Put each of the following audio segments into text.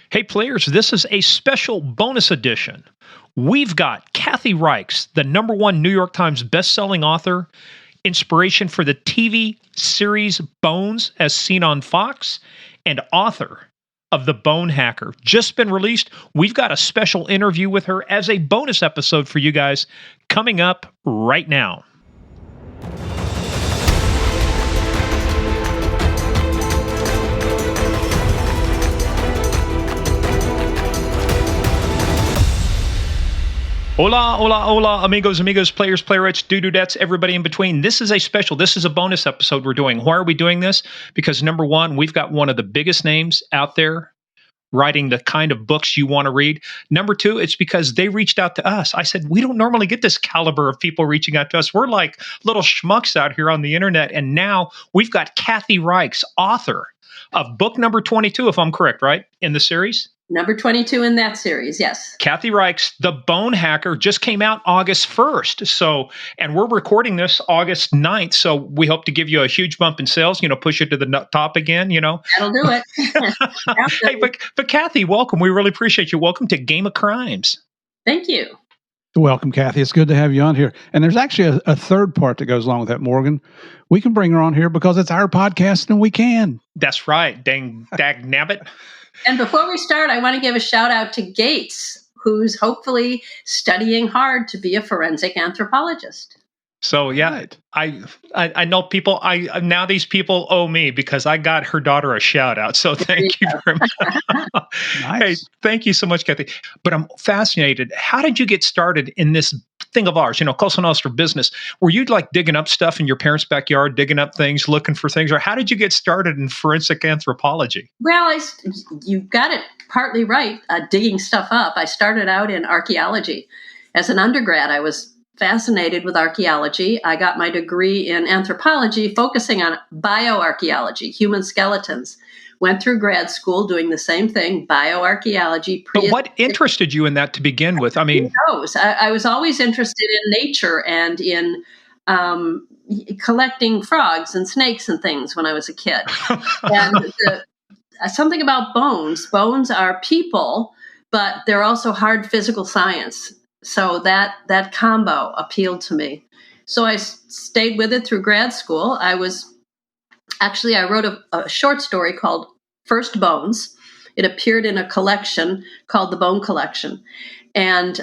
Hey, players, this is a special bonus edition. We've got Kathy Reichs, the #1 New York Times bestselling author, inspiration for the TV series Bones as seen on Fox, and author of The Bone Hacker. Just been released. We've got a special interview with her as a bonus episode for you guys coming up right now. Hola, hola, hola, amigos, players, playerettes, dudettes, everybody in between. This is a bonus episode we're doing. Why are we doing this? Because number one, we've got one of the biggest names out there writing the kind of books you want to read. Number two, it's because they reached out to us. I said, we don't normally get this caliber of people reaching out to us. We're like little schmucks out here on the internet. And now we've got Kathy Reichs, author of book number 22, if I'm correct, right? In the series? Number 22 in that series, yes. Kathy Reichs, The Bone Hacker, just came out August 1st. So, and we're recording this August 9th. So we hope to give you a huge bump in sales, push it to the top again, That'll do it. Hey, but Kathy, welcome. We really appreciate you. Welcome to Game of Crimes. Thank you. Welcome, Kathy. It's good to have you on here. And there's actually a third part that goes along with that, Morgan. We can bring her on here because it's our podcast and we can. That's right. Dag nabbit. And before we start, I want to give a shout out to Gates, who's hopefully studying hard to be a forensic anthropologist. So yeah, right. I know people. Now these people owe me because I got her daughter a shout out. So thank you very much. Nice. Hey, thank you so much, Kathy. But I'm fascinated. How did you get started in this thing of ours? Cosa Nostra business. Were you like digging up stuff in your parents' backyard, digging up things, looking for things, or how did you get started in forensic anthropology? Well, you got it partly right. Digging stuff up. I started out in archaeology. As an undergrad, I was fascinated with archaeology. I got my degree in anthropology, focusing on bioarchaeology, human skeletons. Went through grad school doing the same thing, bioarchaeology. But what interested you in that to begin with? I mean, who knows? I was always interested in nature and in collecting frogs and snakes and things when I was a kid. And something about bones. Bones are people, but they're also hard physical science. So that combo appealed to me. So I stayed with it through grad school. I wrote a short story called First Bones. It appeared in a collection called The Bone Collection. And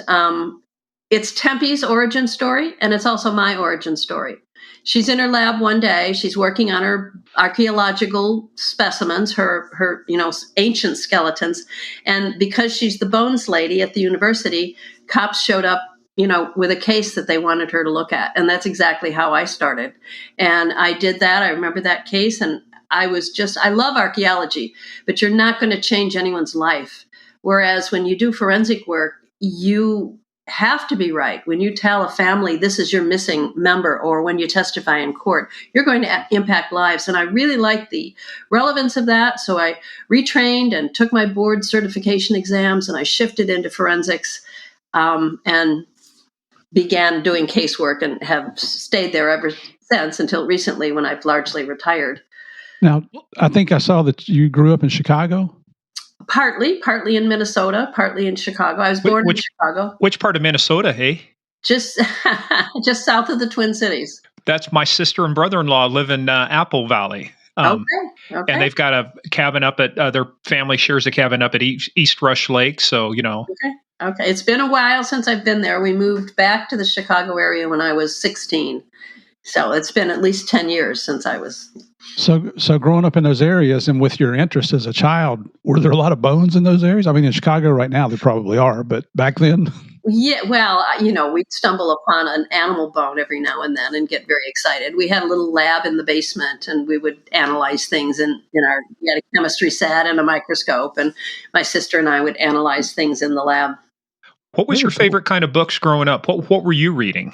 it's Tempe's origin story, and it's also my origin story. She's in her lab one day. She's working on her archaeological specimens, her ancient skeletons. And because she's the bones lady at the university, cops showed up, with a case that they wanted her to look at. And that's exactly how I started. And I did that. I remember that case. And I love archaeology, but you're not going to change anyone's life. Whereas when you do forensic work, you have to be right. When you tell a family this is your missing member, or when you testify in court, you're going to impact lives. And I really liked the relevance of that. So I retrained and took my board certification exams, and I shifted into forensics and began doing casework and have stayed there ever since until recently when I've largely retired. Now, I think I saw that you grew up in Chicago. Partly in Minnesota, partly in Chicago. I was born in Chicago. Which part of Minnesota, hey? Just south of the Twin Cities. That's my sister and brother-in-law live in Apple Valley. Okay. And they've got a cabin up at, their family shares a cabin up at East Rush Lake. So, Okay. It's been a while since I've been there. We moved back to the Chicago area when I was 16. So it's been at least 10 years since I was. So growing up in those areas and with your interest as a child, were there a lot of bones in those areas? I mean, in Chicago right now, there probably are, but back then? Yeah, well, we'd stumble upon an animal bone every now and then and get very excited. We had a little lab in the basement, and we would analyze things we had a chemistry set and a microscope, and my sister and I would analyze things in the lab. What was your favorite kind of books growing up? What were you reading?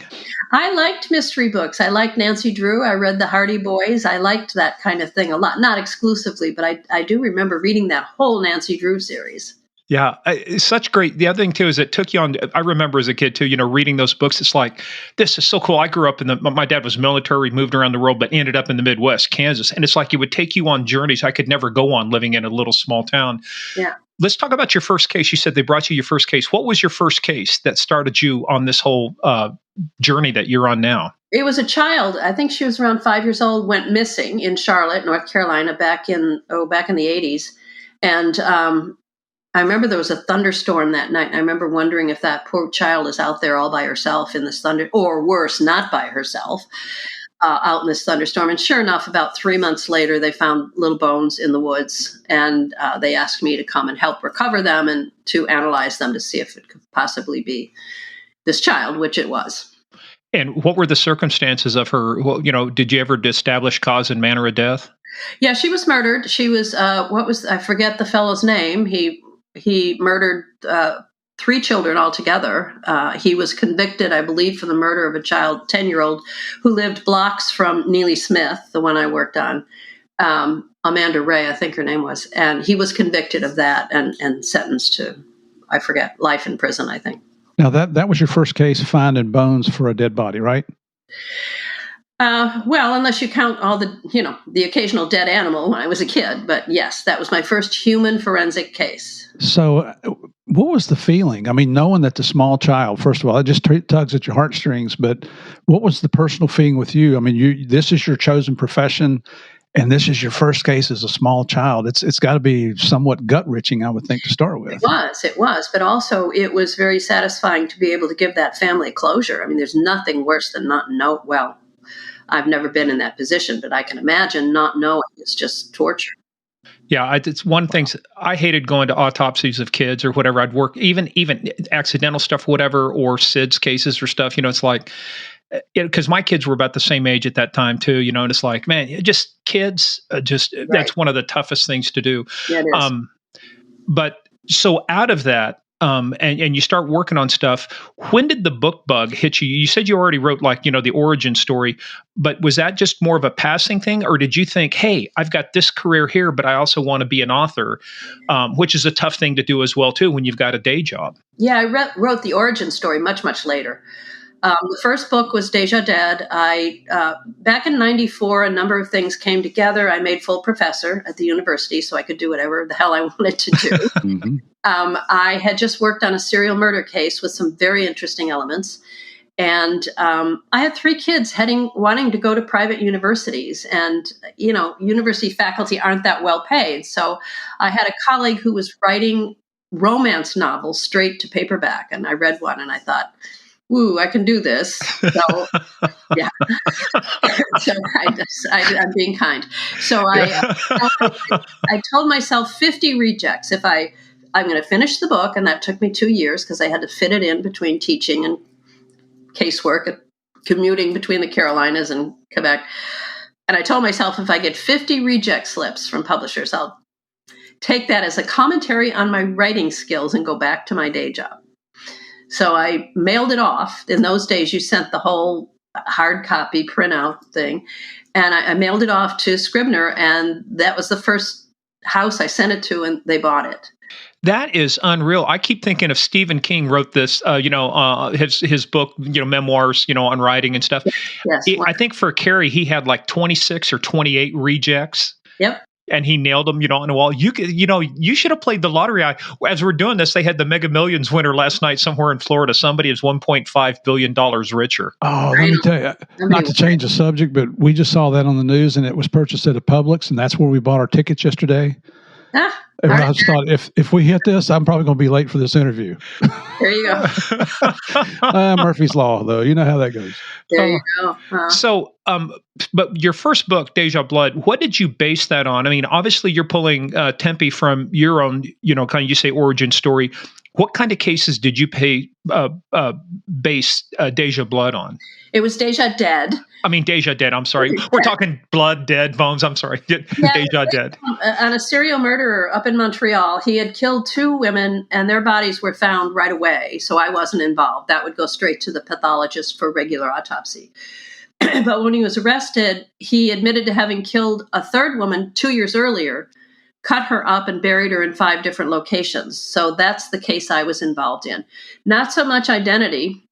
I liked mystery books. I liked Nancy Drew. I read the Hardy Boys. I liked that kind of thing a lot. Not exclusively, but I do remember reading that whole Nancy Drew series. Yeah, it's such great. The other thing, too, is it took you on. I remember as a kid, too, reading those books. It's like, this is so cool. I grew up my dad was military, moved around the world, but ended up in the Midwest, Kansas. And it's like it would take you on journeys I could never go on living in a little small town. Yeah. let's talk about your first case. You said they brought you your first case. What was your first case that started you on this whole journey that you're on now? It was a child. I think she was around 5 years old. Went missing in Charlotte, North Carolina, back in the 80s, and I remember there was a thunderstorm that night. And I remember wondering if that poor child is out there all by herself in this thunder, or worse, not by herself, out in this thunderstorm. And sure enough, about 3 months later, they found little bones in the woods, and they asked me to come and help recover them and to analyze them to see if it could possibly be this child, which it was. And what were the circumstances of her? Well, did you ever establish cause and manner of death? Yeah, she was murdered. She was I forget the fellow's name. He murdered 3 children altogether. He was convicted, I believe, for the murder of a child, 10-year-old, who lived blocks from Neely Smith, the one I worked on. Amanda Ray, I think her name was. And he was convicted of that and sentenced to, I forget, life in prison, I think. Now, that was your first case, finding bones for a dead body, right? Well, unless you count all the occasional dead animal when I was a kid. But yes, that was my first human forensic case. So what was the feeling? I mean, knowing that the small child, first of all, it just tugs at your heartstrings, but what was the personal feeling with you? I mean, this is your chosen profession, and this is your first case as a small child. It's got to be somewhat gut-wrenching, I would think, to start with. It was, but also it was very satisfying to be able to give that family closure. I mean, there's nothing worse than not know. Well, I've never been in that position, but I can imagine not knowing is just torture. Yeah, it's one thing. I hated going to autopsies of kids or whatever. I'd work even accidental stuff, whatever, or SIDS cases or stuff. It's like, because my kids were about the same age at that time too. And it's like, man, just kids, right. That's one of the toughest things to do. Yeah, it is. But so out of that, and you start working on stuff. When did the book bug hit you? You said you already wrote the origin story, but was that just more of a passing thing, or did you think, hey, I've got this career here, but I also want to be an author, which is a tough thing to do as well too when you've got a day job? Yeah, I wrote the origin story much, much later. The first book was Deja Dead. Back in '94, a number of things came together. I made full professor at the university, so I could do whatever the hell I wanted to do. Mm-hmm. I had just worked on a serial murder case with some very interesting elements. And I had 3 kids wanting to go to private universities. And, university faculty aren't that well paid. So I had a colleague who was writing romance novels straight to paperback. And I read one and I thought, ooh, I can do this. So, yeah. So I'm being kind. So I told myself 50 rejects if I'm going to finish the book. And that took me 2 years because I had to fit it in between teaching and casework and commuting between the Carolinas and Quebec. And I told myself if I get 50 reject slips from publishers, I'll take that as a commentary on my writing skills and go back to my day job. So I mailed it off. In those days, you sent the whole hard copy printout thing. And I mailed it off to Scribner. And that was the first house I sent it to, and they bought it. That is unreal. I keep thinking of Stephen King wrote this, his book, memoirs, on writing and stuff. Yes. I think for Carrie, he had like 26 or 28 rejects. Yep. And he nailed them, on the wall. You should have played the lottery. As we're doing this, they had the Mega Millions winner last night somewhere in Florida. Somebody is $1.5 billion richer. Oh, let me tell you, not to change the subject, but we just saw that on the news, and it was purchased at a Publix, and that's where we bought our tickets yesterday. And I just thought, if we hit this, I'm probably going to be late for this interview. There you go. Murphy's Law, though. You know how that goes. There you go. So, but your first book, Deja Blood, what did you base that on? I mean, obviously you're pulling Tempe from your own, kind of, you say origin story. What kind of cases did you base Deja Blood on? It was Deja Dead. I mean, Deja Dead. I'm sorry. We're talking blood, dead, bones. I'm sorry. Deja Dead. On a serial murderer up in Montreal, he had killed 2 women and their bodies were found right away. So I wasn't involved. That would go straight to the pathologist for regular autopsy. But when he was arrested, he admitted to having killed a 3rd woman 2 years earlier, cut her up and buried her in 5 different locations. So that's the case I was involved in. Not so much identity.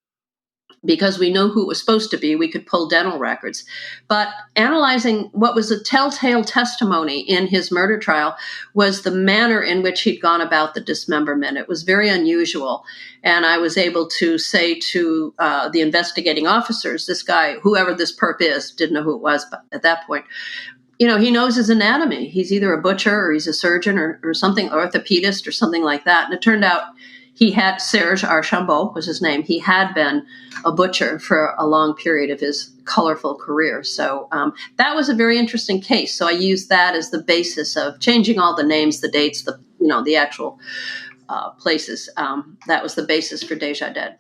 because we know who it was supposed to be. We could pull dental records. But analyzing what was a telltale testimony in his murder trial was the manner in which he'd gone about the dismemberment. It was very unusual. And I was able to say to the investigating officers, this guy, whoever this perp is, didn't know who it was but at that point, he knows his anatomy. He's either a butcher or he's a surgeon or something, orthopedist or something like that. And it turned out he had, Serge Archambault was his name. He had been a butcher for a long period of his colorful career. So that was a very interesting case. So I used that as the basis of changing all the names, the dates, the actual places. That was the basis for Déjà Dead.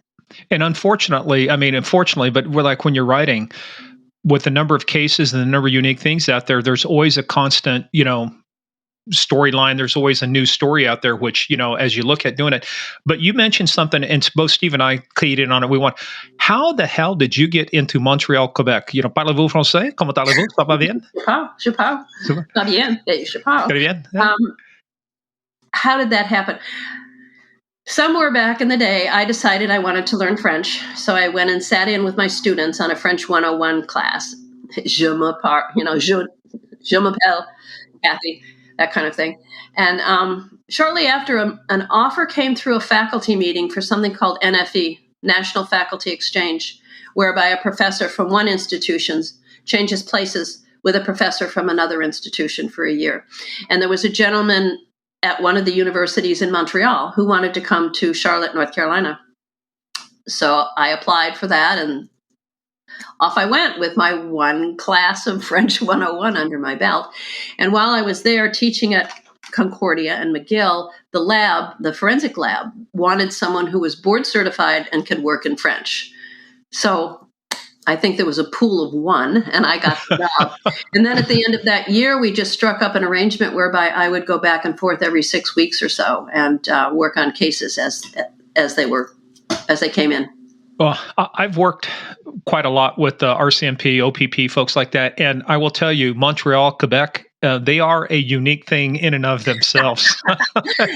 And unfortunately, but we're like when you're writing, with the number of cases and the number of unique things out there, there's always a constant, storyline. There's always a new story out there, which, as you look at doing it. But you mentioned something, and both Steve and I keyed in on it. How the hell did you get into Montreal, Quebec? Parlez-vous français? Comment allez-vous? Ça va bien? Je parle. Pas bien. Je parle. Très bien. Yeah. How did that happen? Somewhere back in the day, I decided I wanted to learn French. So I went and sat in with my students on a French 101 class. Je m'appelle Kathy, that kind of thing. And shortly after, an offer came through a faculty meeting for something called NFE, National Faculty Exchange, whereby a professor from one institution changes places with a professor from another institution for a year. And there was a gentleman at one of the universities in Montreal who wanted to come to Charlotte, North Carolina. So I applied for that, and off I went with my one class of French 101 under my belt. And while I was there teaching at Concordia and McGill, the forensic lab, wanted someone who was board certified and could work in French. So I think there was a pool of one, and I got the job. And then at the end of that year, we just struck up an arrangement whereby I would go back and forth every 6 weeks or so and work on cases as they came in. Well, I've worked quite a lot with RCMP, OPP, folks like that, and I will tell you, Montreal, Quebec, they are a unique thing in and of themselves.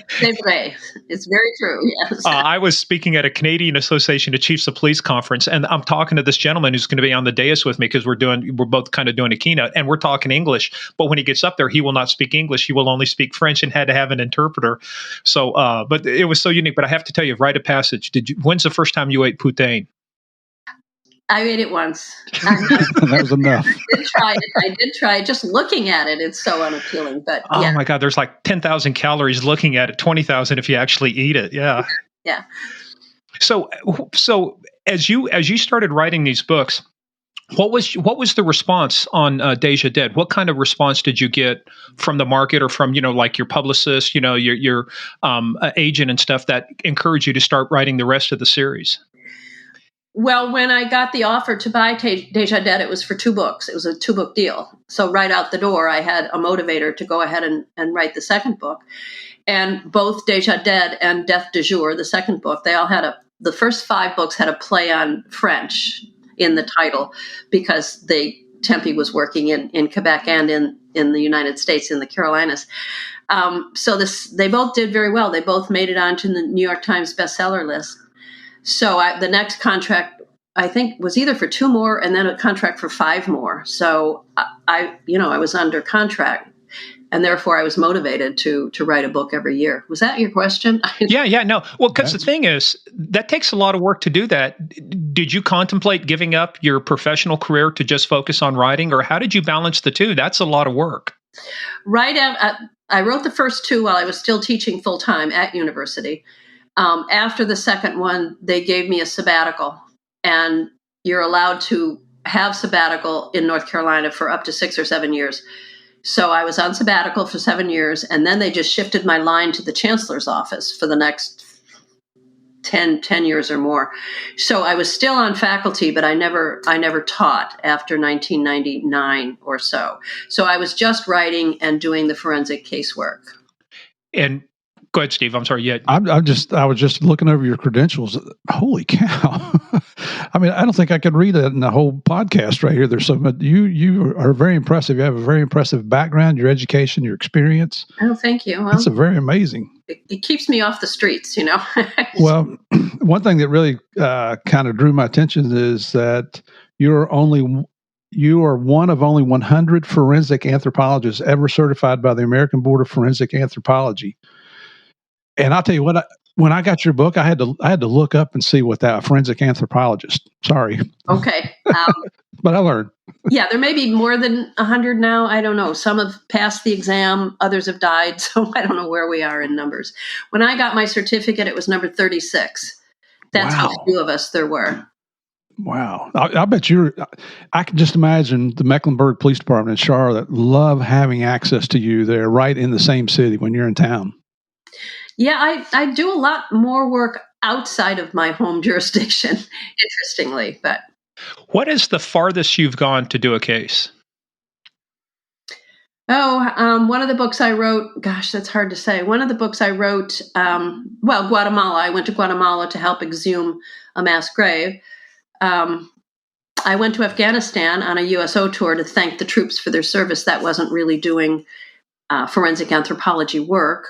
C'est vrai. It's very true, yes. I was speaking at a Canadian Association of Chiefs of Police conference, and I'm talking to this gentleman who's going to be on the dais with me because we're both kind of doing a keynote, and we're talking English. But when he gets up there, he will not speak English. He will only speak French and had to have an interpreter. So, but it was so unique. But I have to tell you, rite of passage. When's the first time you ate poutine? I ate it once. That was enough. I did try it. Just looking at it, it's so unappealing. But oh my God, there's like 10,000 calories looking at it, 20,000 if you actually eat it. Yeah. Yeah. So as you started writing these books, what was the response on Déjà Dead? What kind of response did you get from the market or from like your publicist, your agent and stuff that encouraged you to start writing the rest of the series? Well, when I got the offer to buy Déjà Dead, it was for 2 books. It was a 2-book deal. So right out the door, I had a motivator to go ahead and write the second book. And both Déjà Dead and Death du Jour, the second book, they all had the first 5 books had a play on French in the title because Tempe was working in Quebec and in the United States, in the Carolinas. So they both did very well. They both made it onto the New York Times bestseller list. So the next contract, I think, was either for 2 more and then a contract for 5 more. So I was under contract, and therefore I was motivated to write a book every year. Was that your question? Yeah, no. Well, because the thing is, that takes a lot of work to do that. Did you contemplate giving up your professional career to just focus on writing, or how did you balance the two? That's a lot of work. I wrote the first 2 while I was still teaching full time at university. After the second one, they gave me a sabbatical, and you're allowed to have sabbatical in North Carolina for up to 6 or 7 years. So I was on sabbatical for 7 years, and then they just shifted my line to the chancellor's office for the next 10 years or more. So I was still on faculty, but I never taught after 1999 or so. So I was just writing and doing the forensic casework. And Go ahead, Steve. I'm sorry. Yeah. I was just looking over your credentials. Holy cow. I mean, I don't think I could read it in the whole podcast right here. There's so much. You are very impressive. You have a very impressive background, your education, your experience. Oh, thank you. Well, that's a very amazing. It keeps me off the streets, you know. Well, one thing that really kind of drew my attention is that you are one of only 100 forensic anthropologists ever certified by the American Board of Forensic Anthropology. And I'll tell you what, when I got your book, I had to look up and see what that forensic anthropologist. Sorry. Okay. But I learned. Yeah, there may be more than 100 now. I don't know. Some have passed the exam. Others have died. So I don't know where we are in numbers. When I got my certificate, it was number 36. That's how few of us there were. Wow. I bet I can just imagine the Mecklenburg Police Department in Charlotte love having access to you there right in the same city when you're in town. Yeah, I do a lot more work outside of my home jurisdiction, interestingly. But what is the farthest you've gone to do a case? One of the books I wrote, gosh, that's hard to say. One of the books I wrote, Guatemala. I went to Guatemala to help exhume a mass grave. I went to Afghanistan on a USO tour to thank the troops for their service. That wasn't really doing forensic anthropology work.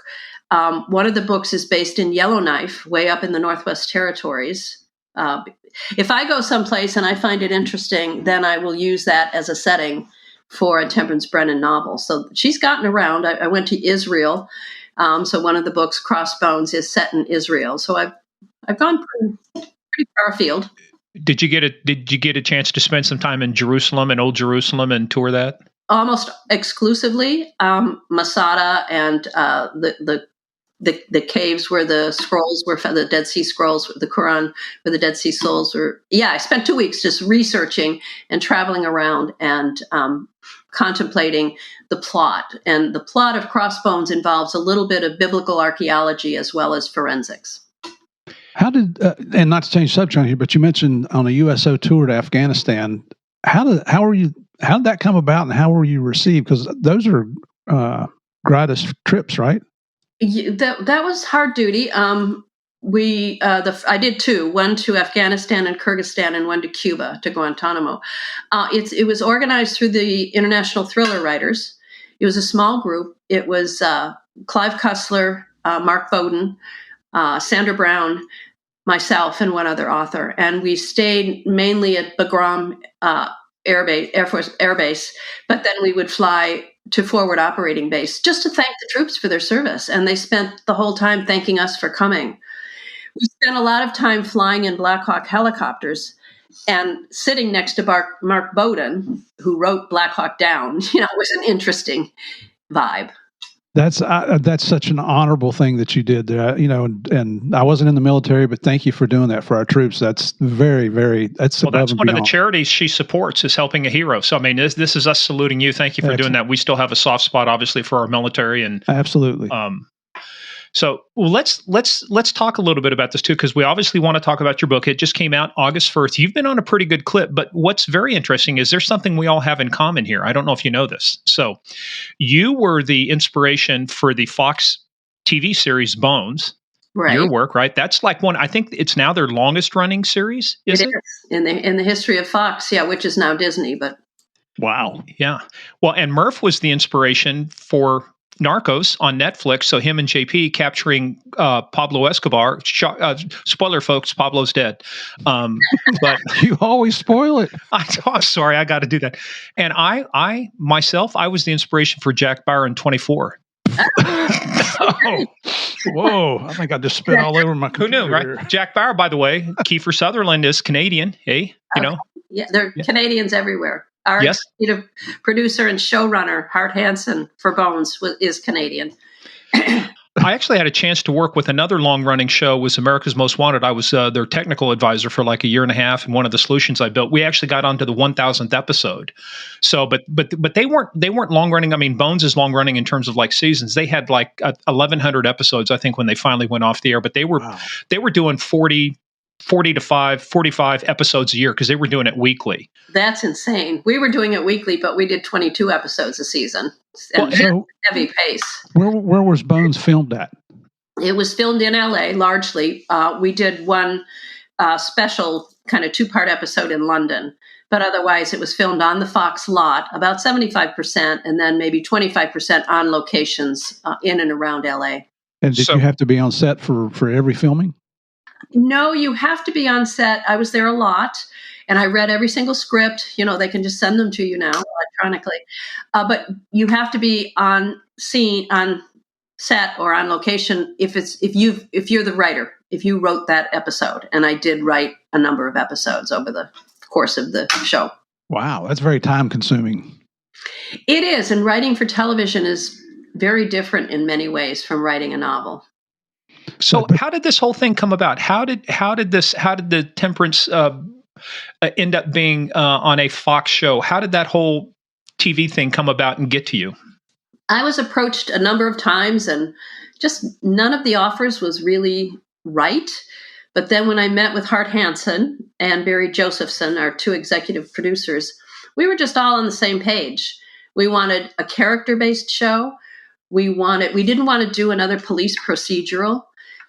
One of the books is based in Yellowknife, way up in the Northwest Territories. If I go someplace and I find it interesting, then I will use that as a setting for a Temperance Brennan novel. So she's gotten around. I went to Israel. So one of the books, Crossbones, is set in Israel. So I've gone pretty far afield. Did you get a chance to spend some time in Jerusalem and Old Jerusalem and tour that? Almost exclusively, Masada and the caves where the scrolls were found, the Dead Sea Scrolls, the Quran, where the Dead Sea Scrolls were. Yeah, I spent 2 weeks just researching and traveling around and contemplating the plot. And the plot of Crossbones involves a little bit of biblical archaeology as well as forensics. How did, and not to change subject here, but you mentioned on a USO tour to Afghanistan. How did that come about, and how were you received? Because those are gratis trips, right? That was hard duty. I did two, one to Afghanistan and Kyrgyzstan, and one to Cuba, to Guantanamo. It was organized through the International Thriller Writers. It was a small group. It was Clive Cussler, Mark Bowden, Sandra Brown, myself, and one other author. And we stayed mainly at Bagram Air Force Air Base, but then we would fly to Forward Operating Base just to thank the troops for their service. And they spent the whole time thanking us for coming. We spent a lot of time flying in Black Hawk helicopters and sitting next to Mark Bowden, who wrote Black Hawk Down. It was an interesting vibe. That's such an honorable thing that you did there. And I wasn't in the military, but thank you for doing that for our troops. That's very, very. That's one of the charities she supports is helping a hero. So I mean, this is us saluting you. Thank you for doing that. We still have a soft spot, obviously, for our military, and absolutely. So let's talk a little bit about this too, because we obviously want to talk about your book. It just came out August 1st. You've been on a pretty good clip, but what's very interesting is there's something we all have in common here. I don't know if you know this. So you were the inspiration for the Fox TV series Bones. Right. Your work, right? That's like one. I think it's now their longest running series. Is it? In the history of Fox, yeah, which is now Disney. But wow, yeah. Well, and Murph was the inspiration for Narcos on Netflix. So him and JP capturing Pablo Escobar. Spoiler, folks, Pablo's dead. But you always spoil it. I'm sorry, I got to do that. And I myself, I was the inspiration for Jack Bauer in 24. Oh, whoa! I think I just spit all over my computer. Who knew, right? Jack Bauer, by the way, Kiefer Sutherland is Canadian. Hey, Yeah, there are Canadians everywhere. Our executive producer and showrunner, Hart Hansen, for Bones, is Canadian. I actually had a chance to work with another long-running show, was America's Most Wanted. I was their technical advisor for like a year and a half, and one of the solutions I built, we actually got onto the 1000th episode. So, but they weren't long-running. I mean, Bones is long-running in terms of like seasons. They had like 1,100 episodes, I think, when they finally went off the air. But they were doing 40 to 45 episodes a year because they were doing it weekly. That's insane. We were doing it weekly, but we did 22 episodes a season. And heavy pace. Where was Bones filmed at? It was filmed in LA largely. We did one special kind of 2-part episode in London, but otherwise it was filmed on the Fox lot, about 75%, and then maybe 25% on locations in and around LA. And did you have to be on set for every filming? No, you have to be on set. I was there a lot, and I read every single script. They can just send them to you now electronically, but you have to be on set or on location if you're the writer, if you wrote that episode. And I did write a number of episodes over the course of the show. Wow, that's very time consuming. It is, and writing for television is very different in many ways from writing a novel. So how did this whole thing come about? How did the Temperance end up being on a Fox show? How did that whole TV thing come about and get to you? I was approached a number of times, and just none of the offers was really right. But then when I met with Hart Hansen and Barry Josephson, our 2 executive producers, we were just all on the same page. We wanted a character-based show. We didn't want to do another police procedural.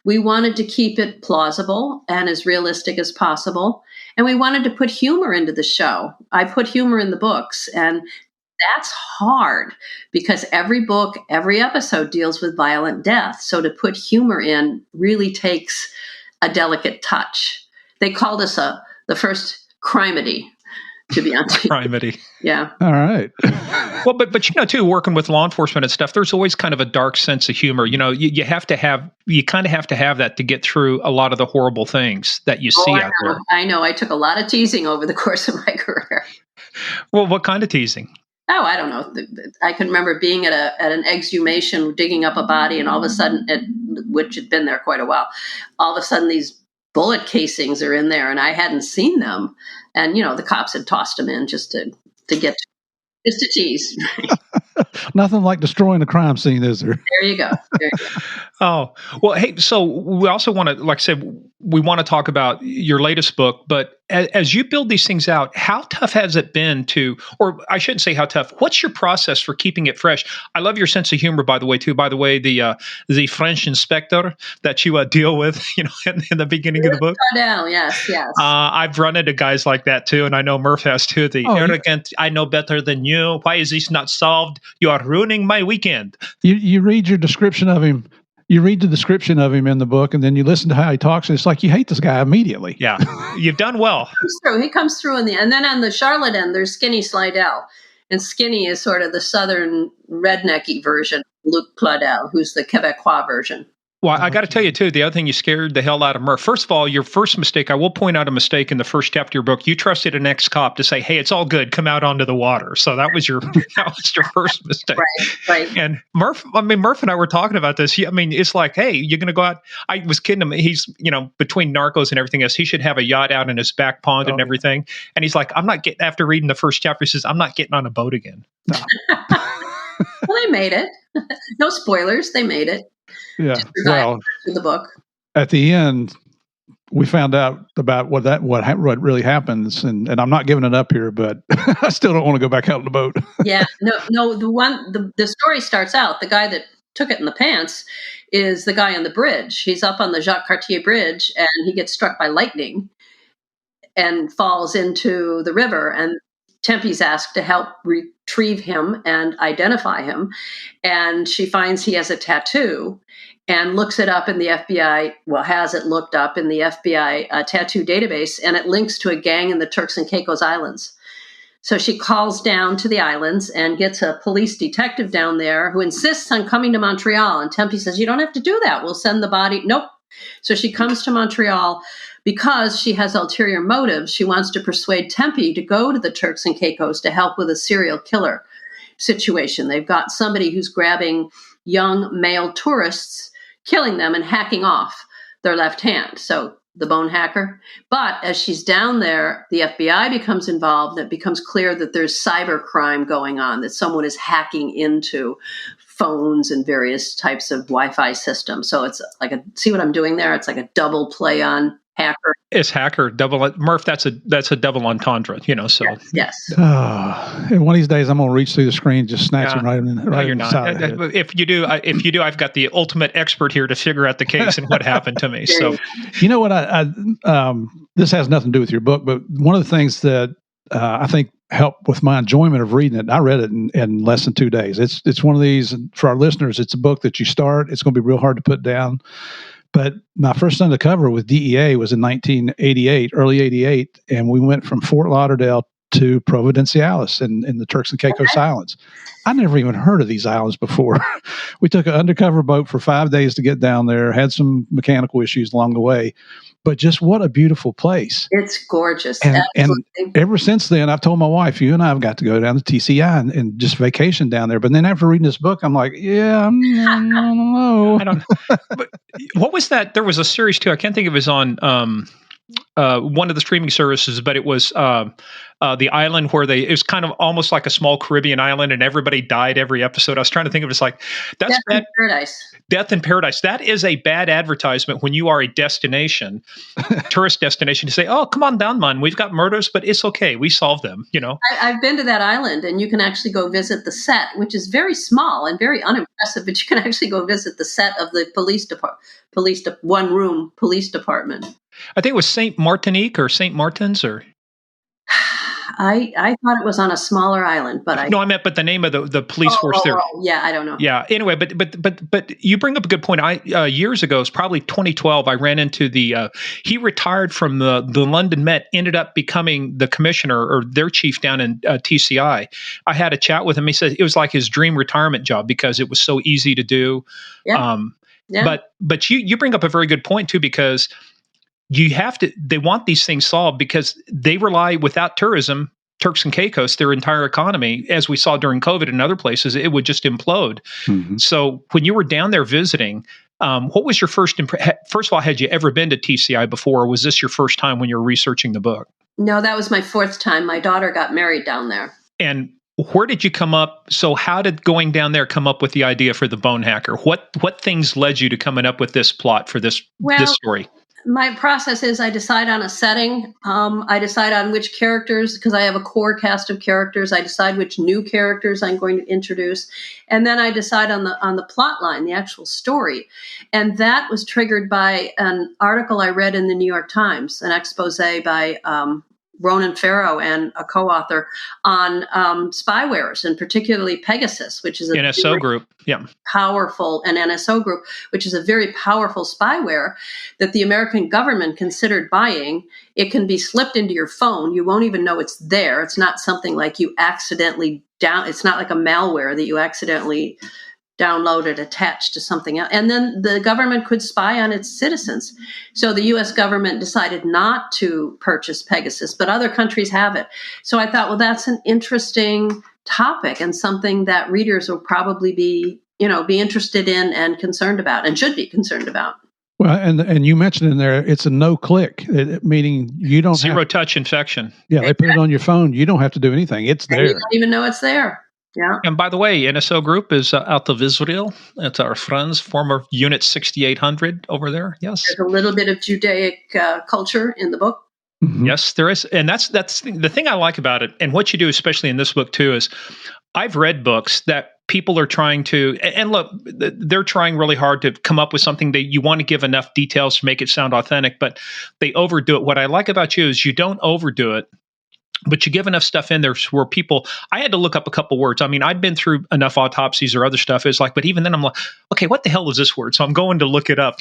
We wanted to keep it plausible and as realistic as possible. And we wanted to put humor into the show. I put humor in the books, and that's hard because every book, every episode deals with violent death. So to put humor in really takes a delicate touch. They called us the first crimedy to be on TV. Crimedy. Yeah. All right. Well, but too, working with law enforcement and stuff, there's always kind of a dark sense of humor. You kind of have to have that to get through a lot of the horrible things that you see out there. I know. I took a lot of teasing over the course of my career. Well, what kind of teasing? Oh, I don't know. I can remember being at an exhumation, digging up a body, and all of a sudden, which had been there quite a while, all of a sudden these bullet casings are in there, and I hadn't seen them. And, the cops had tossed them in just to tease. Nothing like destroying a crime scene, is there? There you go. Oh, well, hey, so we also want to, like I said, we want to talk about your latest book, but as you build these things out, how tough has it been or I shouldn't say how tough, what's your process for keeping it fresh? I love your sense of humor, by the way, too. By the way, the French inspector that you deal with, in the beginning of the book. Yes. I've run into guys like that, too, and I know Murph has, too. Arrogant, I know better than you. Why is this not solved? You are ruining my weekend. You read your description of him. You read the description of him in the book, and then you listen to how he talks, and it's like you hate this guy immediately. Yeah, you've done well. He comes through and then on the Charlotte end, there's Skinny Slidell, and Skinny is sort of the southern rednecky version of Luc Claudel, who's the Quebecois version. Well, I got to tell you, too, the other thing you scared the hell out of Murph. First of all, your first mistake, I will point out a mistake in the first chapter of your book. You trusted an ex-cop to say, hey, it's all good. Come out onto the water. So that was your first mistake. Right. And Murph and I were talking about this. It's like, hey, you're going to go out. I was kidding him. He's, between Narcos and everything else, he should have a yacht out in his back pond and everything. And he's like, after reading the first chapter, he says, I'm not getting on a boat again. No. Well, they made it. No spoilers. They made it. Yeah. Well, in the book. At the end, we found out about what really happens, and I'm not giving it up here, but I still don't want to go back out on the boat. Yeah. No. The story starts out. The guy that took it in the pants is the guy on the bridge. He's up on the Jacques Cartier Bridge, and he gets struck by lightning and falls into the river. And Tempe's asked to help retrieve him and identify him. And she finds he has a tattoo and looks it up in the FBI, has it looked up in the FBI tattoo database, and it links to a gang in the Turks and Caicos Islands. So she calls down to the islands and gets a police detective down there who insists on coming to Montreal. And Tempe says, you don't have to do that. We'll send the body. Nope. So she comes to Montreal because she has ulterior motives. She wants to persuade Tempe to go to the Turks and Caicos to help with a serial killer situation. They've got somebody who's grabbing young male tourists, killing them and hacking off their left hand. So the bone hacker. But as she's down there, the FBI becomes involved, and it becomes clear that there's cyber crime going on, that someone is hacking into phones and various types of Wi-Fi systems. So it's like see what I'm doing there? It's like a double play on Hacker. It's hacker double Murph. That's a double entendre, So Yes. And one of these days, I'm gonna reach through the screen, just snatch him right in No, you're in the not. side of the head. If you do, I've got the ultimate expert here to figure out the case and what happened to me. So, you know what? This has nothing to do with your book, but one of the things that I think helped with my enjoyment of reading it, I read it in less than 2 days. It's one of these, for our listeners, it's a book that you start, it's going to be real hard to put down. But my first undercover with DEA was in 1988, early 88, and we went from Fort Lauderdale to Providenciales in the Turks and Caicos Islands. I never even heard of these islands before. We took an undercover boat for 5 days to get down there, had some mechanical issues along the way, but just what a beautiful place. It's gorgeous. And ever since then, I've told my wife, you and I have got to go down to TCI and just vacation down there. But then after reading this book, I'm like, yeah, I don't know. I don't know. But what was that? There was a series too. I can't think of it was on one of the streaming services, but it was the island where it was kind of almost like a small Caribbean island, and everybody died every episode. I was trying to think of it as like that's Death in Paradise. Death in Paradise. That is a bad advertisement when you are a destination, tourist destination, to say, "Oh, come on down, man. We've got murders, but it's okay. We solve them." I've been to that island, and you can actually go visit the set, which is very small and very unimpressive. But you can actually go visit the set of the one-room police department. I think it was Saint Martinique or Saint Martin's or. I thought it was on a smaller island, but I meant, but the name of the police force there. Yeah, I don't know. Yeah. Anyway, but you bring up a good point. Years ago, it's probably 2012. I ran into he retired from the London Met, ended up becoming the commissioner or their chief down in TCI. I had a chat with him. He said it was like his dream retirement job because it was so easy to do. Yeah. But you bring up a very good point too, because they want these things solved because they rely, without tourism, Turks and Caicos, their entire economy, as we saw during COVID and other places, it would just implode. Mm-hmm. So when you were down there visiting, what was your first first of all, had you ever been to TCI before, or was this your first time when you were researching the book? No, that was my fourth time. My daughter got married down there. And where did you come up? So how did going down there come up with the idea for the Bone Hacker? What things led you to coming up with this plot for this story? My process is I decide on a setting. I decide on which characters, because I have a core cast of characters. I decide which new characters I'm going to introduce. And then I decide on the plot line, the actual story. And that was triggered by an article I read in the New York Times, an expose by Ronan Farrow and a co-author on spywares, and particularly Pegasus, which is a NSO group, powerful, an NSO group, which is a very powerful spyware that the American government considered buying. It can be slipped into your phone. You won't even know it's there. It's not something like you accidentally it's not like a malware that you accidentally downloaded, attached to something else. And then the government could spy on its citizens. So the U.S. government decided not to purchase Pegasus, but other countries have it. So I thought, well, that's an interesting topic and something that readers will probably be interested in and concerned about, and should be concerned about. Well, and you mentioned in there, it's a no-click, meaning you don't zero-touch infection. Yeah, they put it on your phone. You don't have to do anything. It's there. You don't even know it's there. Yeah. And by the way, NSO Group is out of Israel. It's our friends, former Unit 6800 over there. Yes. There's a little bit of Judaic culture in the book. Mm-hmm. Yes, there is. And that's the thing I like about it. And what you do, especially in this book too, is I've read books that people are trying to, and look, they're trying really hard to come up with something that you want to give enough details to make it sound authentic, but they overdo it. What I like about you is you don't overdo it, but you give enough stuff in there where I had to look up a couple words. I mean, I'd been through enough autopsies or other stuff. It's like, but even then I'm like, okay, what the hell is this word? So I'm going to look it up,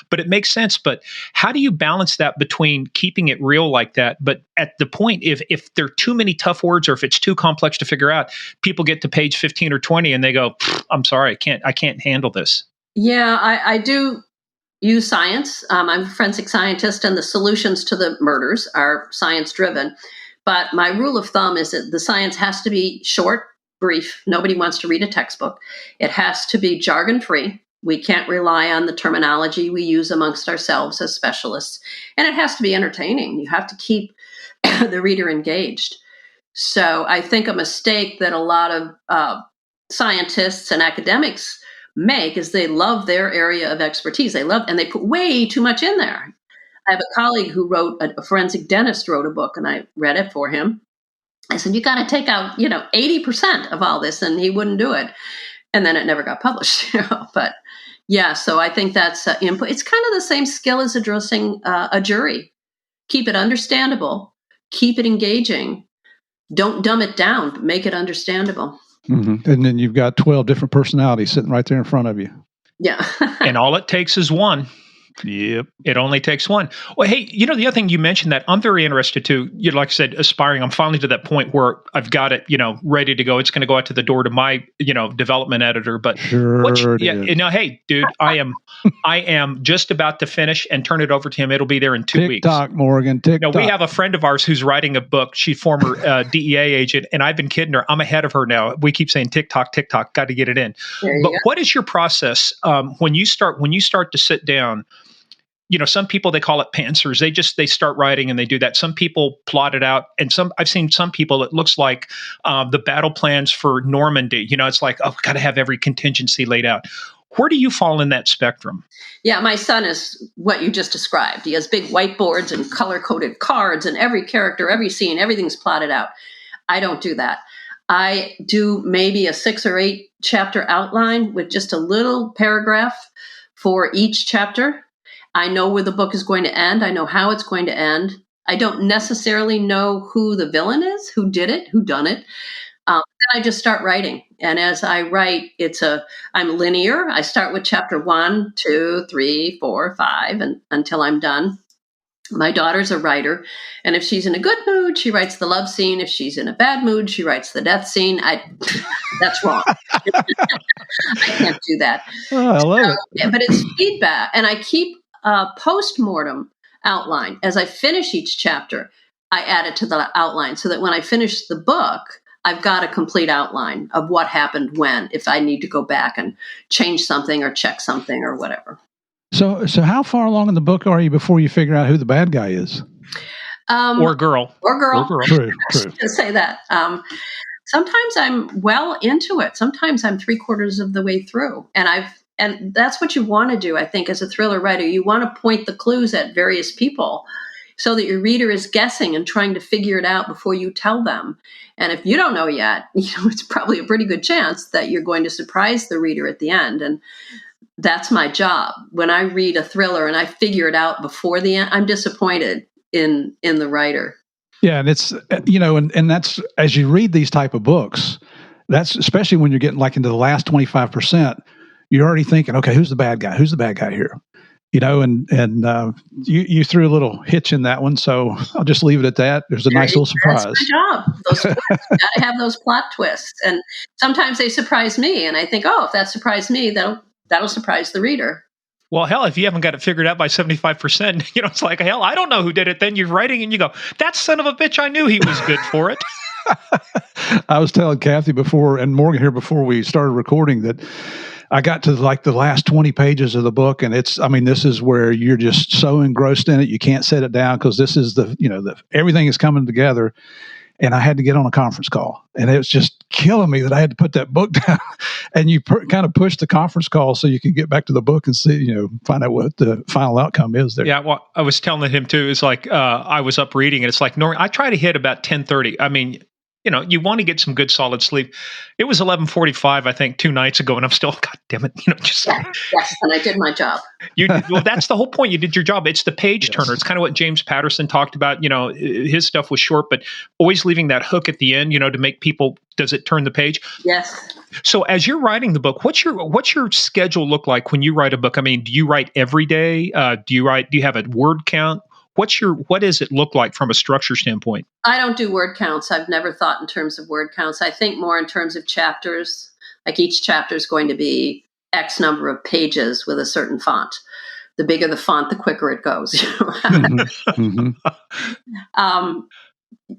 but it makes sense. But how do you balance that between keeping it real like that? But at the point, if there are too many tough words, or if it's too complex to figure out, people get to page 15 or 20 and they go, I'm sorry, I can't handle this. Yeah, I do use science. I'm a forensic scientist, and the solutions to the murders are science driven. But my rule of thumb is that the science has to be short, brief. Nobody wants to read a textbook. It has to be jargon-free. We can't rely on the terminology we use amongst ourselves as specialists. And it has to be entertaining. You have to keep the reader engaged. So I think a mistake that a lot of scientists and academics make is they love their area of expertise. They put way too much in there. I have a colleague who a forensic dentist wrote a book, and I read it for him. I said, you got to take out, 80% of all this, and he wouldn't do it. And then it never got published, but yeah, so I think that's input. It's kind of the same skill as addressing a jury. Keep it understandable, keep it engaging. Don't dumb it down, but make it understandable. Mm-hmm. And then you've got 12 different personalities sitting right there in front of you. Yeah. And all it takes is one. Yep. It only takes one. Well, hey, the other thing you mentioned that I'm very interested to, like I said, aspiring. I'm finally to that point where I've got it, ready to go. It's going to go out to the door to my, development editor. But hey, dude, I am just about to finish and turn it over to him. It'll be there in 2 weeks. TikTok, Morgan. TikTok. We have a friend of ours who's writing a book. She's former DEA agent, and I've been kidding her. I'm ahead of her now. We keep saying TikTok, got to get it in. But what is your process when you start to sit down? Some people, they call it pantsers. They start writing and they do that. Some people plot it out, and I've seen some people, it looks like the battle plans for Normandy. It's like, oh, got to have every contingency laid out. Where do you fall in that spectrum? Yeah, my son is what you just described. He has big whiteboards and color-coded cards, and every character, every scene, everything's plotted out. I don't do that. I do maybe a 6 or 8 chapter outline with just a little paragraph for each chapter. I know where the book is going to end. I know how it's going to end. I don't necessarily know who the villain is, who did it, who done it. Then I just start writing. And as I write, I'm linear. I start with chapter 1, 2, 3, 4, 5, and until I'm done. My daughter's a writer. And if she's in a good mood, she writes the love scene. If she's in a bad mood, she writes the death scene. That's wrong. I can't do that. Oh, I love it. But it's feedback. And I keep a post-mortem outline. As I finish each chapter, I add it to the outline so that when I finish the book, I've got a complete outline of what happened when, if I need to go back and change something or check something or whatever. So how far along in the book are you before you figure out who the bad guy is? Or girl. True. To say that. Sometimes I'm well into it. Sometimes I'm 3/4 of the way through. And that's what you want to do, I think, as a thriller writer. You want to point the clues at various people so that your reader is guessing and trying to figure it out before you tell them. And if you don't know yet, it's probably a pretty good chance that you're going to surprise the reader at the end. And that's my job. When I read a thriller and I figure it out before the end, I'm disappointed in the writer. Yeah, and it's, and that's, as you read these type of books, that's especially when you're getting like into the last 25%, you're already thinking, okay, who's the bad guy? Who's the bad guy here? And you threw a little hitch in that one, so I'll just leave it at that. There's a nice little surprise. That's my job. Those twists, you got to have those plot twists, and sometimes they surprise me, and I think, oh, if that surprised me, that'll surprise the reader. Well, hell, if you haven't got it figured out by 75%, it's like, hell, I don't know who did it. Then you're writing and you go, that son of a bitch, I knew he was good for it. I was telling Kathy before, and Morgan here before we started recording, that I got to like the last 20 pages of the book, and this is where you're just so engrossed in it, you can't set it down because this is everything is coming together. And I had to get on a conference call, and it was just killing me that I had to put that book down. And you kind of push the conference call so you can get back to the book and see, find out what the final outcome is there. Yeah, well, I was telling him too. It's like I was up reading, and it's like I try to hit about 10:30. I mean, you want to get some good solid sleep. It was 11:45, I think, 2 nights ago, and I'm still, God damn it, just yes, and I did my job. Well, that's the whole point. You did your job. It's the page turner. It's kind of what James Patterson talked about. His stuff was short, but always leaving that hook at the end, to make people. Does it turn the page? Yes. So, as you're writing the book, what's your schedule look like when you write a book? I mean, do you write every day? Do you have a word count? What does it look like from a structure standpoint? I don't do word counts. I've never thought in terms of word counts. I think more in terms of chapters. Like each chapter is going to be X number of pages with a certain font. The bigger the font, the quicker it goes. Mm-hmm.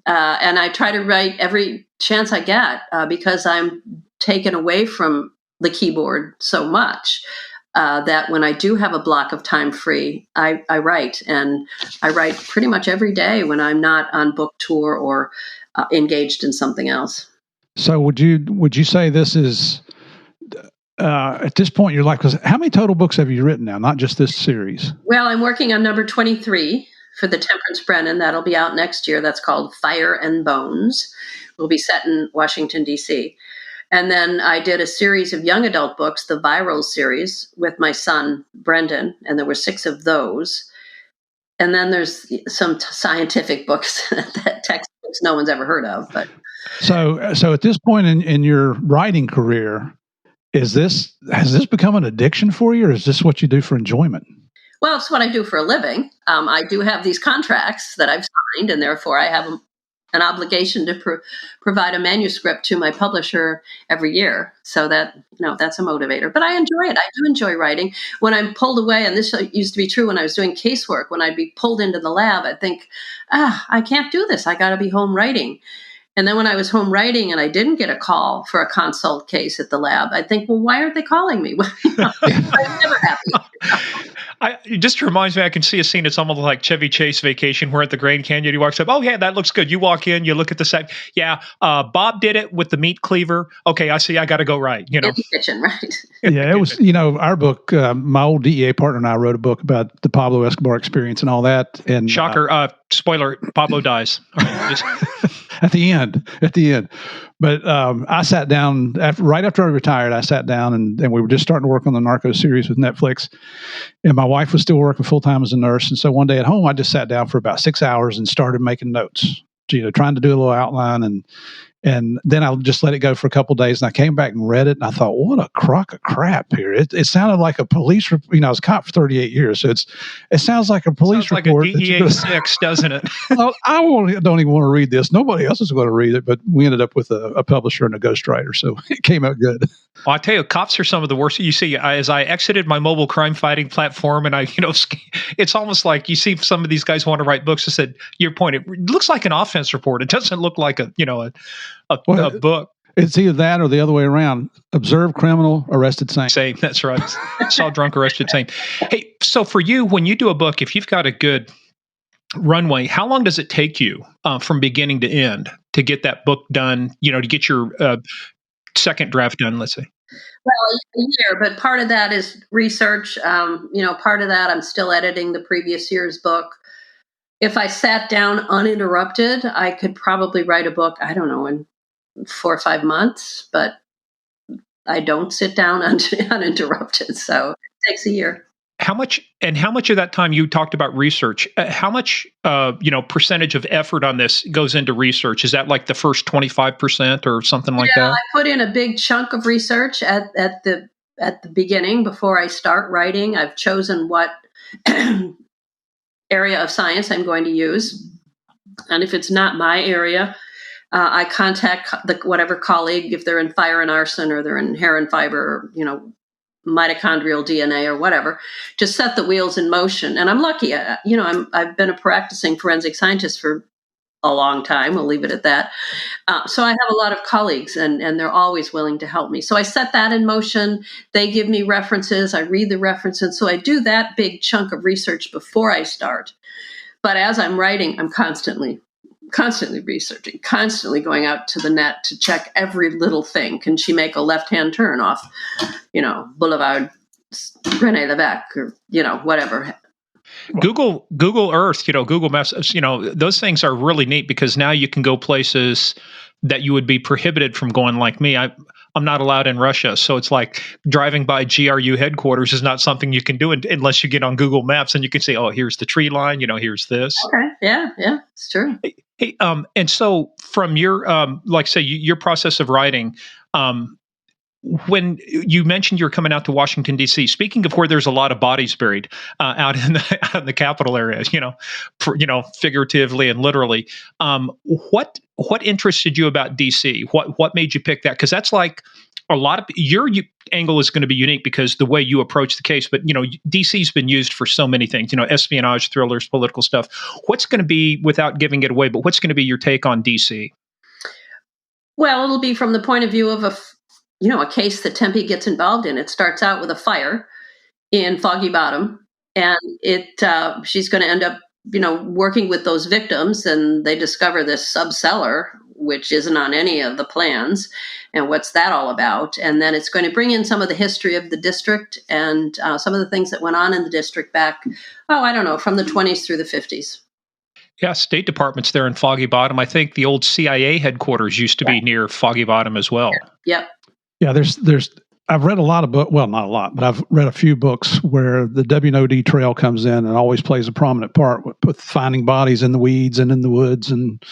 And I try to write every chance I get because I'm taken away from the keyboard so much. That when I do have a block of time free, I write, and I write pretty much every day when I'm not on book tour or engaged in something else. So would you say this is at this point, you're like, because how many total books have you written now? Not just this series. Well, I'm working on number 23 for the Temperance Brennan. That'll be out next year. That's called Fire and Bones. Will be set in Washington, D.C. And then I did a series of young adult books, the Viral series, with my son, Brendan, and there were 6 of those. And then there's some scientific books, textbooks no one's ever heard of. But so at this point in your writing career, has this become an addiction for you, or is this what you do for enjoyment? Well, it's what I do for a living. I do have these contracts that I've signed, and therefore I have an obligation to provide a manuscript to my publisher every year. So that, that's a motivator. But I enjoy it. I do enjoy writing. When I'm pulled away, and this used to be true when I was doing casework, when I'd be pulled into the lab, I'd think, I can't do this. I got to be home writing. And then when I was home writing and I didn't get a call for a consult case at the lab, I'd think, well, why aren't they calling me? I'm never happy. It just reminds me, I can see a scene. It's almost like Chevy Chase Vacation. We're at the Grand Canyon. He walks up. Oh, yeah, that looks good. You walk in, you look at the set. Yeah, Bob did it with the meat cleaver. Okay, I see. I got to go right. In the kitchen, right? Yeah, it was, our book, my old DEA partner and I wrote a book about the Pablo Escobar experience and all that. And shocker, spoiler, Pablo dies. At the end. But I sat down, right after I retired, I sat down and we were just starting to work on the Narcos series with Netflix. And my wife was still working full-time as a nurse. And so one day at home, I just sat down for about 6 hours and started making notes, trying to do a little outline. And then I just let it go for a couple of days. And I came back and read it. And I thought, what a crock of crap here. It sounded like a police report. I was a cop for 38 years. So it sounds like a police report. Like a DEA 6, doesn't it? Well, don't even want to read this. Nobody else is going to read it. But we ended up with a publisher and a ghostwriter. So it came out good. Well, I tell you, cops are some of the worst. You see, as I exited my mobile crime fighting platform, and it's almost like you see some of these guys want to write books. I said, your point, it looks like an offense report. It doesn't look like a book. It's either that or the other way around. Observed criminal, arrested sane. Same, that's right. Saw drunk, arrested sane. Hey, so for you, when you do a book, if you've got a good runway, how long does it take you from beginning to end to get that book done, to get your second draft done, let's say? Well, a year, but part of that is research. Part of that I'm still editing the previous year's book. If I sat down uninterrupted, I could probably write a book, I don't know, in 4 or 5 months, but I don't sit down uninterrupted. So it takes a year. How much of that time, you talked about research, how much, percentage of effort on this goes into research? Is that like the first 25% or something like that? I put in a big chunk of research at the beginning before I start writing. I've chosen what area of science I'm going to use. And if it's not my area, I contact whatever colleague, if they're in fire and arson or they're in hair and fiber, or, mitochondrial DNA or whatever, to set the wheels in motion. And I'm lucky, I've been a practicing forensic scientist for a long time. We'll leave it at that. So I have a lot of colleagues and they're always willing to help me. So I set that in motion. They give me references. I read the references. So I do that big chunk of research before I start. But as I'm writing, I'm constantly researching, constantly going out to the net to check every little thing. Can she make a left-hand turn off, Boulevard René Lévesque or, whatever. Google Earth, Google Maps, those things are really neat because now you can go places that you would be prohibited from going. Like me, I'm not allowed in Russia. So it's like driving by GRU headquarters is not something you can do unless you get on Google Maps and you can say, oh, here's the tree line, here's this. Okay. Yeah, it's true. Hey, and so from your, your process of writing, when you mentioned you're coming out to Washington, D.C., speaking of where there's a lot of bodies buried out in the Capitol area, figuratively and literally, what interested you about D.C.? What made you pick that? Because that's like a lot of your angle is going to be unique because the way you approach the case. But D.C.'s been used for so many things, espionage, thrillers, political stuff. What's going to be, without giving it away, but what's going to be your take on D.C.? Well, it'll be from the point of view of a case that Tempe gets involved in. It starts out with a fire in Foggy Bottom, and she's going to end up, working with those victims, and they discover this subcellar which isn't on any of the plans, and what's that all about. And then it's going to bring in some of the history of the district and some of the things that went on in the district back, I don't know, from the 20s through the 50s. Yeah, State Department's there in Foggy Bottom. I think the old CIA headquarters used to be near Foggy Bottom as well. Yep. Yeah, I've read a lot of books, well, not a lot, but I've read a few books where the W&OD trail comes in and always plays a prominent part with finding bodies in the weeds and in the woods. And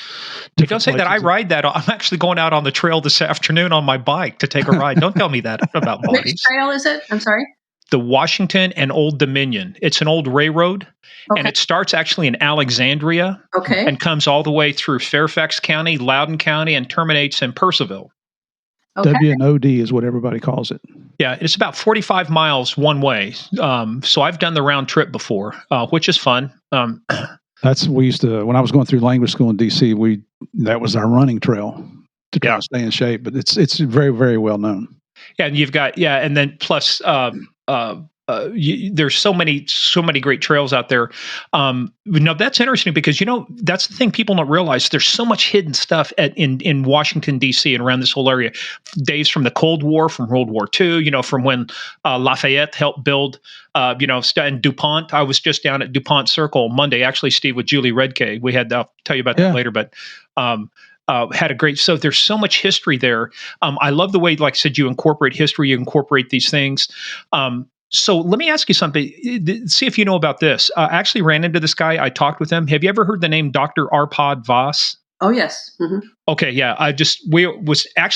don't say that I ride that. I'm actually going out on the trail this afternoon on my bike to take a ride. Don't tell me that about bodies. Which trail is it? I'm sorry? The Washington and Old Dominion. It's an old railroad, and it starts actually in Alexandria and comes all the way through Fairfax County, Loudoun County, and terminates in Purcellville. Okay. W&OD is what everybody calls it. Yeah, it's about 45 miles one way. So I've done the round trip before, which is fun. We used to, when I was going through language school in D.C., that was our running trail to try to stay in shape. But it's very, very well known. Yeah, and you've got and then plus there's so many great trails out there. That's interesting because that's the thing people don't realize. There's so much hidden stuff in Washington D.C. and around this whole area. Days from the Cold War, from World War II. From when Lafayette helped build. And DuPont. I was just down at DuPont Circle Monday, actually, Steve, with Julie Redkay. We had I'll tell you about that later, but. Had a great, so there's so much history there. I love the way, like I said, you incorporate history, you incorporate these things. So let me ask you something, see if you know about this. I actually ran into this guy, I talked with him. Have you ever heard the name Dr. Arpad Voss? Oh, yes. Mm-hmm. Okay, yeah.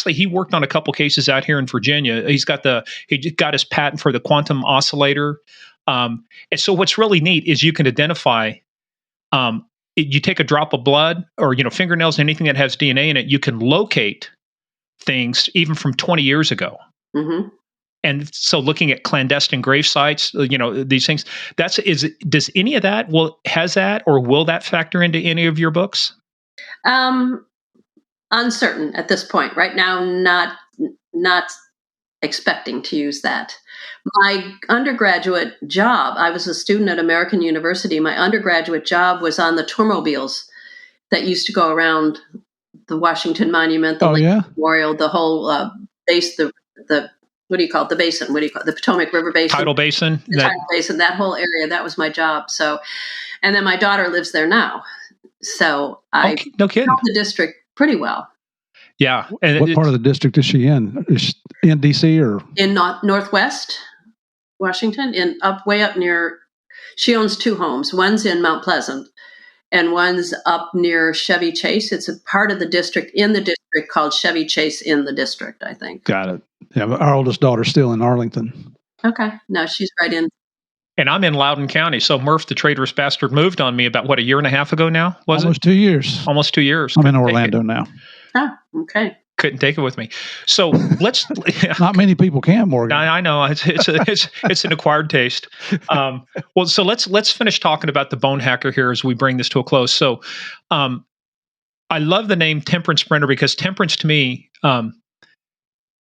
He worked on a couple cases out here in Virginia. He got his patent for the quantum oscillator. And so what's really neat is you can identify, you take a drop of blood or, fingernails, anything that has DNA in it, you can locate things even from 20 years ago. Mm-hmm. And so looking at clandestine grave sites, these things, does any of that, has that or will that factor into any of your books? Uncertain at this point. Right now, not expecting to use that. My undergraduate job, I was a student at American University. My undergraduate job was on the tourmobiles that used to go around the Washington Monument, the Lincoln Memorial, the whole base, the what do you call it? The basin. What do you call it? The Potomac River Basin. Tidal Basin. Tidal Basin, that whole area. That was my job. So, and then my daughter lives there now. So I know the district pretty well. Yeah. And what part of the district is she in? Is she in D.C. or? In Northwest Washington, way up near, she owns two homes. One's in Mount Pleasant and one's up near Chevy Chase. It's a part of the district in the district called Chevy Chase in the district, I think. Got it. Yeah, our oldest daughter's still in Arlington. Okay. No, she's right in. And I'm in Loudoun County. So Murph, the traitorous bastard, moved on me about, a year and a half ago now? Almost 2 years. Almost 2 years. I'm in Orlando now. Oh, okay. Couldn't take it with me. So let's. Not many people can, Morgan. I know it's an acquired taste. So let's finish talking about the Bone Hacker here as we bring this to a close. So, I love the name Temperance Brenner because temperance to me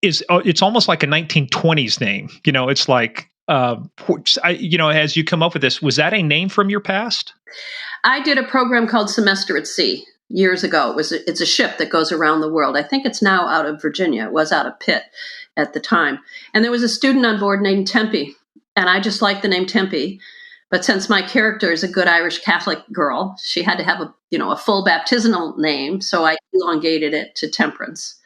it's almost like a 1920s name. It's like as you come up with this, was that a name from your past? I did a program called Semester at Sea. Years ago. It's a ship that goes around the world. I think it's now out of Virginia. It was out of Pitt at the time. And there was a student on board named Tempe. And I just liked the name Tempe. But since my character is a good Irish Catholic girl, she had to have a full baptismal name. So I elongated it to Temperance.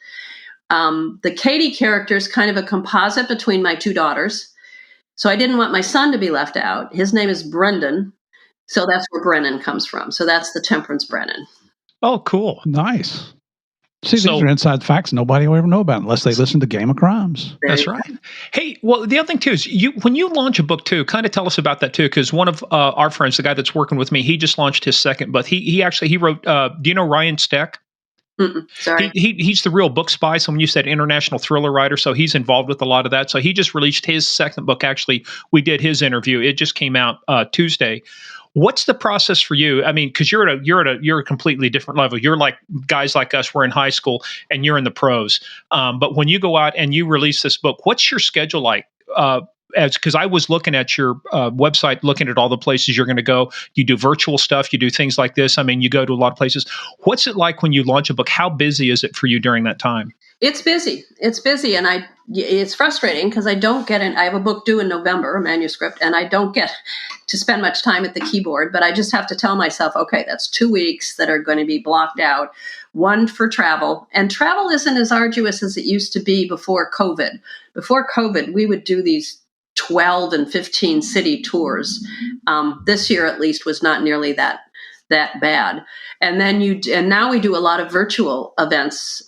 The Katie character is kind of a composite between my two daughters. So I didn't want my son to be left out. His name is Brendan. So that's where Brennan comes from. So that's the Temperance Brennan. Oh, cool. Nice. See, these are inside facts nobody will ever know about unless they listen to Game of Crimes. That's right. Hey, well, the other thing, too, is when you launch a book, too, kind of tell us about that, too, because one of our friends, the guy that's working with me, he just launched his second, but he wrote, do you know Ryan Steck? Sorry. He's the real book spy. So when you said international thriller writer, so he's involved with a lot of that. So he just released his second book. Actually, we did his interview. It just came out Tuesday. What's the process for you? I mean, because you're a completely different level. You're like guys like us. We're in high school, and you're in the pros. But when you go out and you release this book, what's your schedule like? because I was looking at your website, looking at all the places you're going to go. You do virtual stuff, you do things like this. I mean, you go to a lot of places. What's it like when you launch a book? How busy is it for you during that time? It's busy. It's busy, and it's frustrating because I don't get in. I have a book due in November, a manuscript, and I don't get to spend much time at the keyboard. But I just have to tell myself, okay, that's 2 weeks that are going to be blocked out. One for travel, and travel isn't as arduous as it used to be before COVID. Before COVID, we would do these 12 and 15 city tours. This year, at least, was not nearly that bad. And then now we do a lot of virtual events.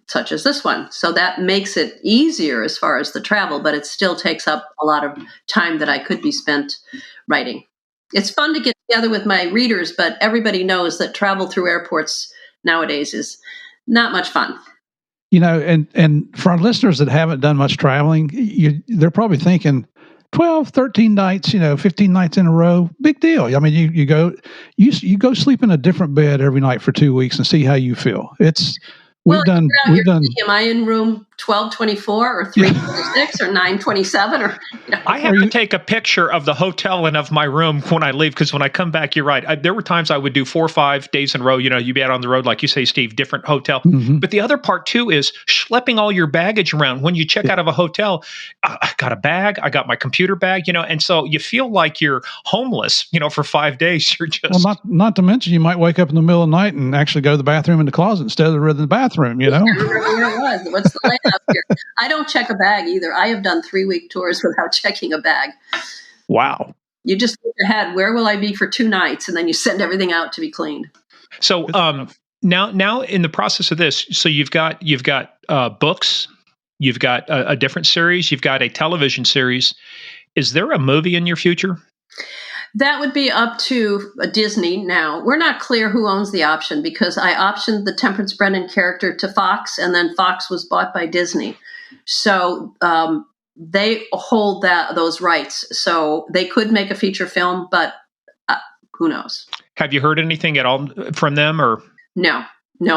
Such as this one. So that makes it easier as far as the travel, but it still takes up a lot of time that I could be spent writing. It's fun to get together with my readers, but everybody knows that travel through airports nowadays is not much fun. And for our listeners that haven't done much traveling, they're probably thinking 12, 13 nights, 15 nights in a row, big deal. I mean, you go sleep in a different bed every night for 2 weeks and see how you feel. We've done. Am I in room 1224 or 326 or 927 or? I have to take a picture of the hotel and of my room when I leave, because when I come back, you're right. There were times I would do 4 or 5 days in a row. You'd be out on the road, like you say, Steve, different hotel. Mm-hmm. But the other part too is schlepping all your baggage around. When you check out of a hotel, I got a bag, I got my computer bag, and so you feel like you're homeless, for 5 days. You're just not to mention you might wake up in the middle of the night and actually go to the bathroom in the closet instead of the bathroom. I remember where it was. What's the layout here? I don't check a bag either. I have done 3-week tours without checking a bag. Wow. You just look ahead. Where will I be for 2 nights? And then you send everything out to be cleaned. So now in the process of this, so you've got books, you've got a different series, you've got a television series. Is there a movie in your future? That would be up to Disney now. We're not clear who owns the option because I optioned the Temperance Brennan character to Fox, and then Fox was bought by Disney. So they hold those rights. So they could make a feature film, but who knows? Have you heard anything at all from them? Or No,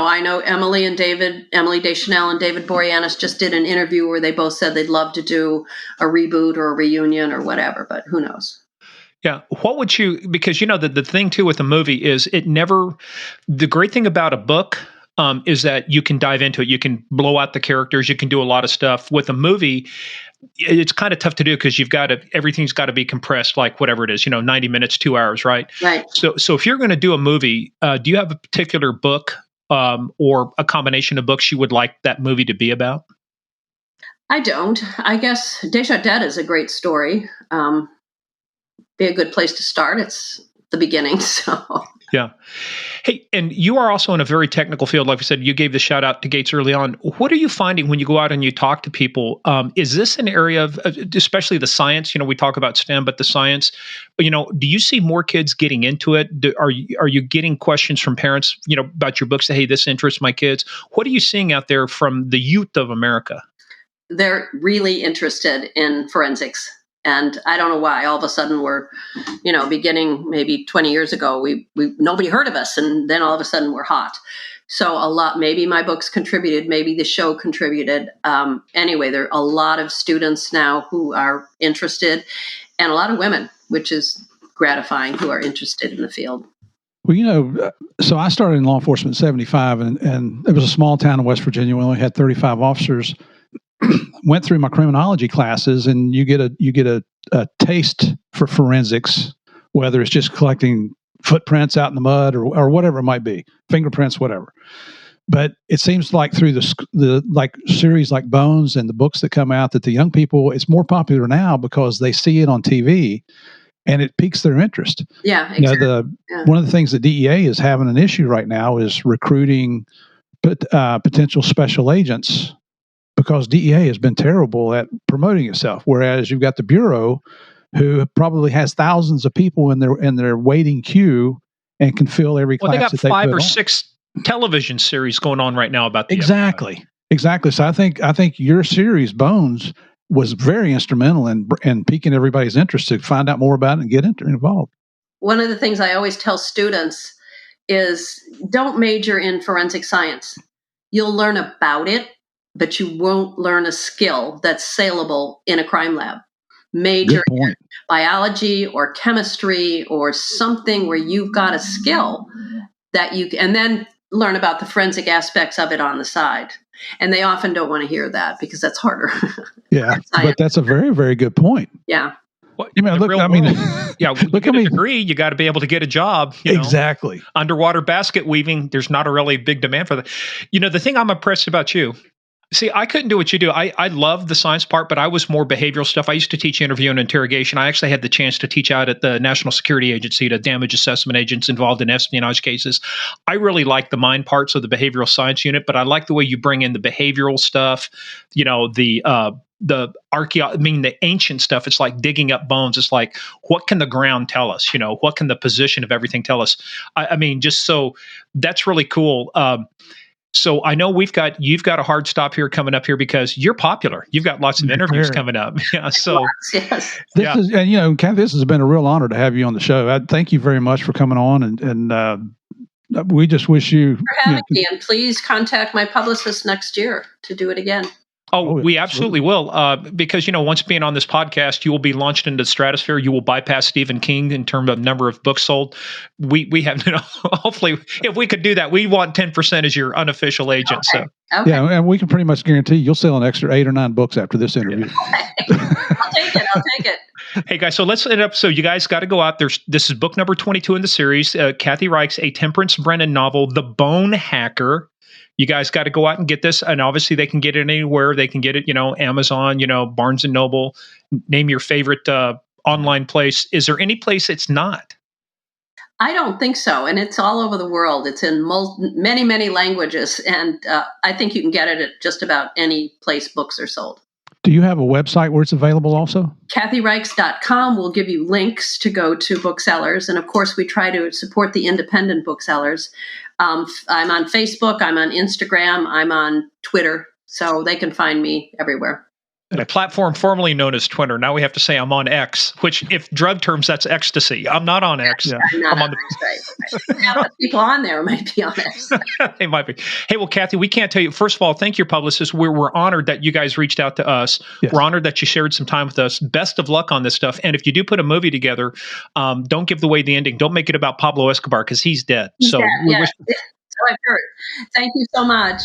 I know Emily Deschanel and David Boreanaz just did an interview where they both said they'd love to do a reboot or a reunion or whatever, but who knows? Yeah. What would you, because the thing too with the movie is the great thing about a book is that you can dive into it. You can blow out the characters. You can do a lot of stuff. With a movie, it's kind of tough to do because everything's got to be compressed, like whatever it is, 90 minutes, 2 hours, right? Right. So if you're going to do a movie, do you have a particular book or a combination of books you would like that movie to be about? I don't. I guess Desjardins is a great story. Be a good place to start. It's the beginning. So yeah. Hey, and you are also in a very technical field. Like we said, you gave the shout out to Gates early on. What are you finding when you go out and you talk to people? Is this an area of, especially the science? We talk about STEM, but the science. Do you see more kids getting into it? Are you getting questions from parents? About your books? That, hey, this interests my kids. What are you seeing out there from the youth of America? They're really interested in forensics. And I don't know why. All of a sudden, we're, beginning maybe 20 years ago, we nobody heard of us, and then all of a sudden we're hot. So a lot. Maybe my books contributed. Maybe the show contributed. Anyway, there are a lot of students now who are interested, and a lot of women, which is gratifying, who are interested in the field. Well, so I started in law enforcement in 1975, and it was a small town in West Virginia. We only had 35 officers. Went through my criminology classes, and you get a taste for forensics, whether it's just collecting footprints out in the mud or whatever it might be, fingerprints, whatever. But it seems like through the like series like Bones and the books that come out, that the young people, it's more popular now because they see it on TV and it piques their interest. Yeah, exactly. One of the things that DEA is having an issue right now is recruiting potential special agents, because DEA has been terrible at promoting itself. Whereas you've got the Bureau, who probably has thousands of people in their waiting queue and can fill every class. Well, they got that they 5 put or on. 6 television series going on right now about the Exactly. So I think your series Bones was very instrumental in piquing everybody's interest to find out more about it and get involved. One of the things I always tell students is don't major in forensic science. You'll learn about it, but you won't learn a skill that's saleable in a crime lab. major Good point. in biology or chemistry or something where you've got a skill that you and then learn about the forensic aspects of it on the side. And they often don't want to hear that because that's harder. Yeah, but that's a very, very good point. Yeah. Well, You know, look, I mean, yeah, you look, get a degree, you got to be able to get a job. Exactly. Underwater basket weaving, there's not a really big demand for that. The thing I'm impressed about you, see, I couldn't do what you do. I love the science part, but I was more behavioral stuff. I used to teach interview and interrogation. I actually had the chance to teach out at the National Security Agency to damage assessment agents involved in espionage cases. I really like the mind parts of the behavioral science unit, but I like the way you bring in the behavioral stuff, the the ancient stuff. It's like digging up bones. It's like, what can the ground tell us? What can the position of everything tell us? I mean, just so that's really cool. So I know you've got a hard stop here coming up here because you're popular. You've got lots of interviews coming up. Yeah. So yes. Kathy, this has been a real honor to have you on the show. I thank you very much for coming on, and we just wish you for having me. And please contact my publicist next year to do it again. Oh, we absolutely will. Because, once being on this podcast, you will be launched into the stratosphere. You will bypass Stephen King in terms of number of books sold. We have, hopefully, if we could do that, we want 10% as your unofficial agent. Okay. So, yeah, and we can pretty much guarantee you'll sell an extra 8 or 9 books after this interview. Yeah. I'll take it. Hey guys, so let's end up. So you guys got to go out there. This is book number 22 in the series. Kathy Reichs, a Temperance Brennan novel, The Bone Hacker. You guys got to go out and get this. And obviously they can get it anywhere. They can get it, Amazon, Barnes and Noble, name your favorite online place. Is there any place it's not? I don't think so. And it's all over the world. It's in many, many languages. And I think you can get it at just about any place books are sold. Do you have a website where it's available also? KathyReichs.com will give you links to go to booksellers. And of course, we try to support the independent booksellers. I'm on Facebook, I'm on Instagram, I'm on Twitter, so they can find me everywhere. A platform formerly known as Twitter. Now we have to say I'm on X, which, if drug terms, that's ecstasy. I'm not on X. Yeah. I'm on X, right. Half the people on there might be on X. They might be. Hey, well, Kathy, we can't tell you. First of all, thank your publicist. We're honored that you guys reached out to us. Yes. We're honored that you shared some time with us. Best of luck on this stuff. And if you do put a movie together, don't give away the ending. Don't make it about Pablo Escobar because he's dead. So I've heard. Thank you so much.